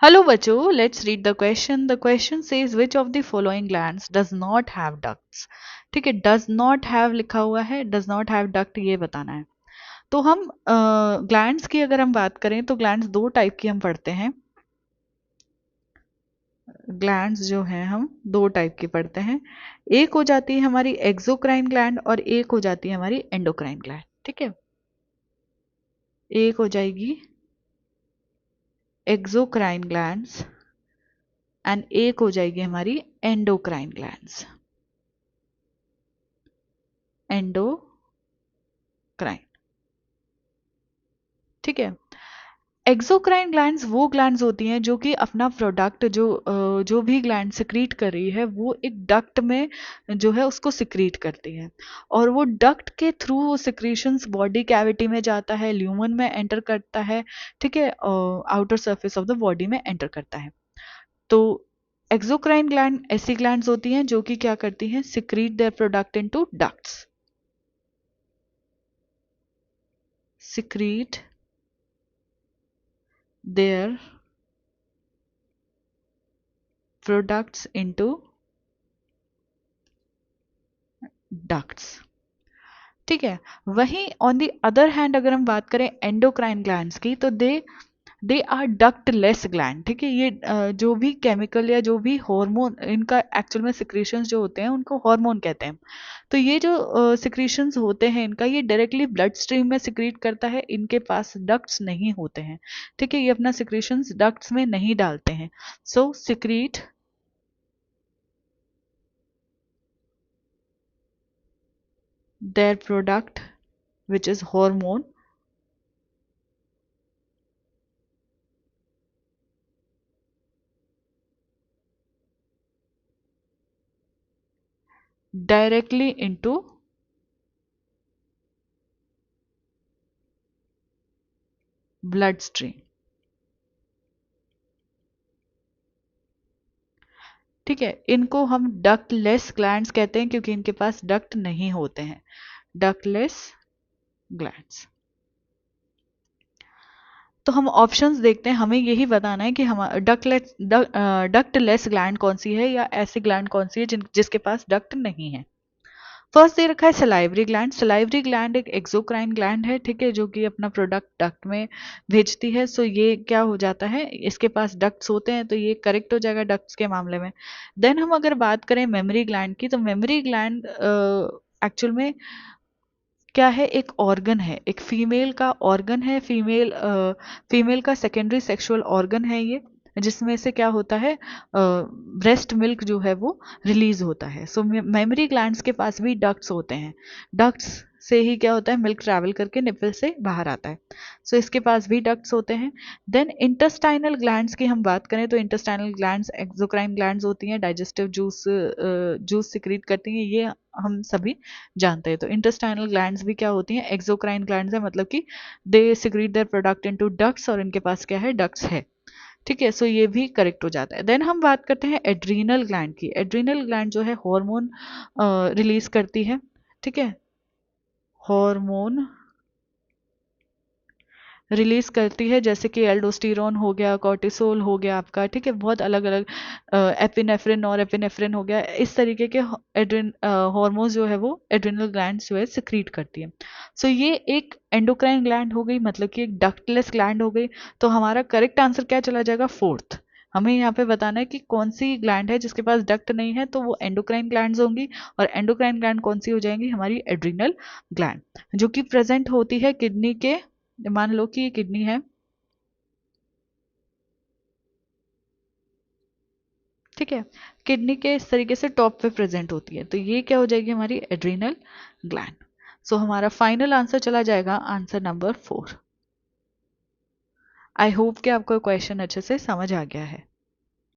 Hello बच्चों, let's read the question. The question says which of the following glands does not have ducts. ठीक है, does not have लिखा हुआ है, does not have duct ये बताना है. तो हम ग्लैंड्स की अगर हम बात करें तो ग्लैंड्स दो टाइप की हम पढ़ते हैं. ग्लैंड्स जो हैं हम दो टाइप की पढ़ते हैं. एक हो जाती है हमारी एक्सोक्राइन ग्लैंड और एक हो जाती है हमारी एंडोक्राइन ग्लैंड. ठीक है, एक हो जाएगी एक्सोक्राइन ग्लैंड्स एंड एक हो जाएगी हमारी एंडोक्राइन ग्लैंड्स. एंडोक्राइन. ठीक है. एक्सोक्राइन ग्लैंड्स वो ग्लैंड्स होती हैं जो कि अपना प्रोडक्ट जो भी ग्लैंड सिक्रीट कर रही है वो एक डक्ट में जो है उसको सिक्रीट करती है. और वो डक्ट के थ्रू वो सिक्रीशंस बॉडी कैविटी में जाता है, ल्यूमन में एंटर करता है. ठीक है, outer surface of the body में एंटर करता है. तो एक्सोक्राइन ग्लैंड ऐसी ग्लैंड्स होती हैं जो कि क्या करती हैं, secrete their product into ducts. Secrete their products into ducts. ठीक है. वहीं ऑन द अदर हैंड अगर हम बात करें एंडोक्राइन ग्लैंड्स की तो दे आर डक्टलेस ग्लैंड. ठीक है, ये जो भी केमिकल या जो भी हार्मोन इनका एक्चुअल में सिक्रीशंस जो होते हैं उनको हार्मोन कहते हैं. तो ये जो सिक्रीशंस होते हैं इनका ये डायरेक्टली ब्लड स्ट्रीम में सिक्रीट करता है. इनके पास डक्ट्स नहीं होते हैं. ठीक है, ये अपना सिक्रीशंस डक्ट्स में नहीं डालते हैं. सो secrete their product which is hormone directly into bloodstream. ठीक है, इनको हम डक्टलेस ग्लैंड्स कहते हैं क्योंकि इनके पास डक्ट नहीं होते हैं. Ductless glands. तो हम ऑप्शंस देखते हैं. हमें यही बताना है कि हम डक्टलेस ग्लैंड कौन सी है या ऐसी ग्लैंड कौन सी है जिसके पास डक्ट नहीं है. फर्स्ट दे रखा है सलाइवरी ग्लैंड. सलाइवरी ग्लैंड एक एक्सोक्राइन ग्लैंड है. ठीक है, जो कि अपना प्रोडक्ट डक्ट में भेजती है. सो ये क्या हो जाता है, इसके पास डक्ट्स होते हैं तो ये करेक्ट हो जाएगा डक्ट्स के मामले में. देन हम अगर बात करें मेमरी ग्लैंड की तो मेमरी ग्लैंड एक्चुअल में क्या है, एक ऑर्गन है, एक फीमेल का ऑर्गन है. फीमेल का सेकेंडरी सेक्सुअल ऑर्गन है ये, जिसमें से क्या होता है, ब्रेस्ट मिल्क जो है वो रिलीज होता है. सो मेमरी ग्लैंड्स के पास भी डक्ट्स होते हैं. डक्ट्स से ही क्या होता है, मिल्क ट्रैवल करके निपल से बाहर आता है. सो इसके पास भी डक्ट्स होते हैं. देन इंटेस्टाइनल ग्लैंड्स की हम बात करें तो इंटेस्टाइनल ग्लैंड्स एक्सोक्राइन ग्लैंड्स होती हैं. डाइजेस्टिव जूस सिक्रीट करती हैं, ये हम सभी जानते हैं. तो इंटेस्टाइनल ग्लैंड्स भी क्या होती हैं, एक्सोक्राइन ग्लैंड्स है, मतलब कि they secrete their product into ducts और इनके पास क्या है, डक्ट्स है. ठीक है, सो ये भी करेक्ट हो जाता है. देन हम बात करते हैं एड्रीनल ग्लैंड की. एड्रीनल ग्लैंड जो है हार्मोन रिलीज करती है. ठीक है, हार्मोन रिलीज करती है जैसे कि एल्डोस्टेरोन हो गया, कॉर्टिसोल हो गया आपका. ठीक है, बहुत अलग अलग, एपिनेफ्रिन और एपिनेफ्रिन हो गया. इस तरीके के एड्रिन हार्मोन्स जो है वो एड्रिनल ग्लैंड जो है सिक्रीट करती है. सो ये एक एंडोक्राइन ग्लैंड हो गई, मतलब कि एक डक्टलेस ग्लैंड हो गई. तो हमारा करेक्ट आंसर क्या चला जाएगा, फोर्थ. हमें यहाँ पे बताना है कि कौन सी ग्लैंड है जिसके पास डक्ट नहीं है, तो वो एंडोक्राइन ग्लैंड्स होंगी. और एंडोक्राइन ग्लैंड कौन सी हो जाएंगी, हमारी एड्रिनल ग्लैंड, जो कि प्रेजेंट होती है किडनी के. मान लो कि ये किडनी है. ठीक है, किडनी के इस तरीके से टॉप पे प्रेजेंट होती है, तो ये क्या हो जाएगी, हमारी एड्रिनल ग्लैंड. सो हमारा फाइनल आंसर चला जाएगा आंसर नंबर 4. आई होप कि आपको क्वेश्चन अच्छे से समझ आ गया है.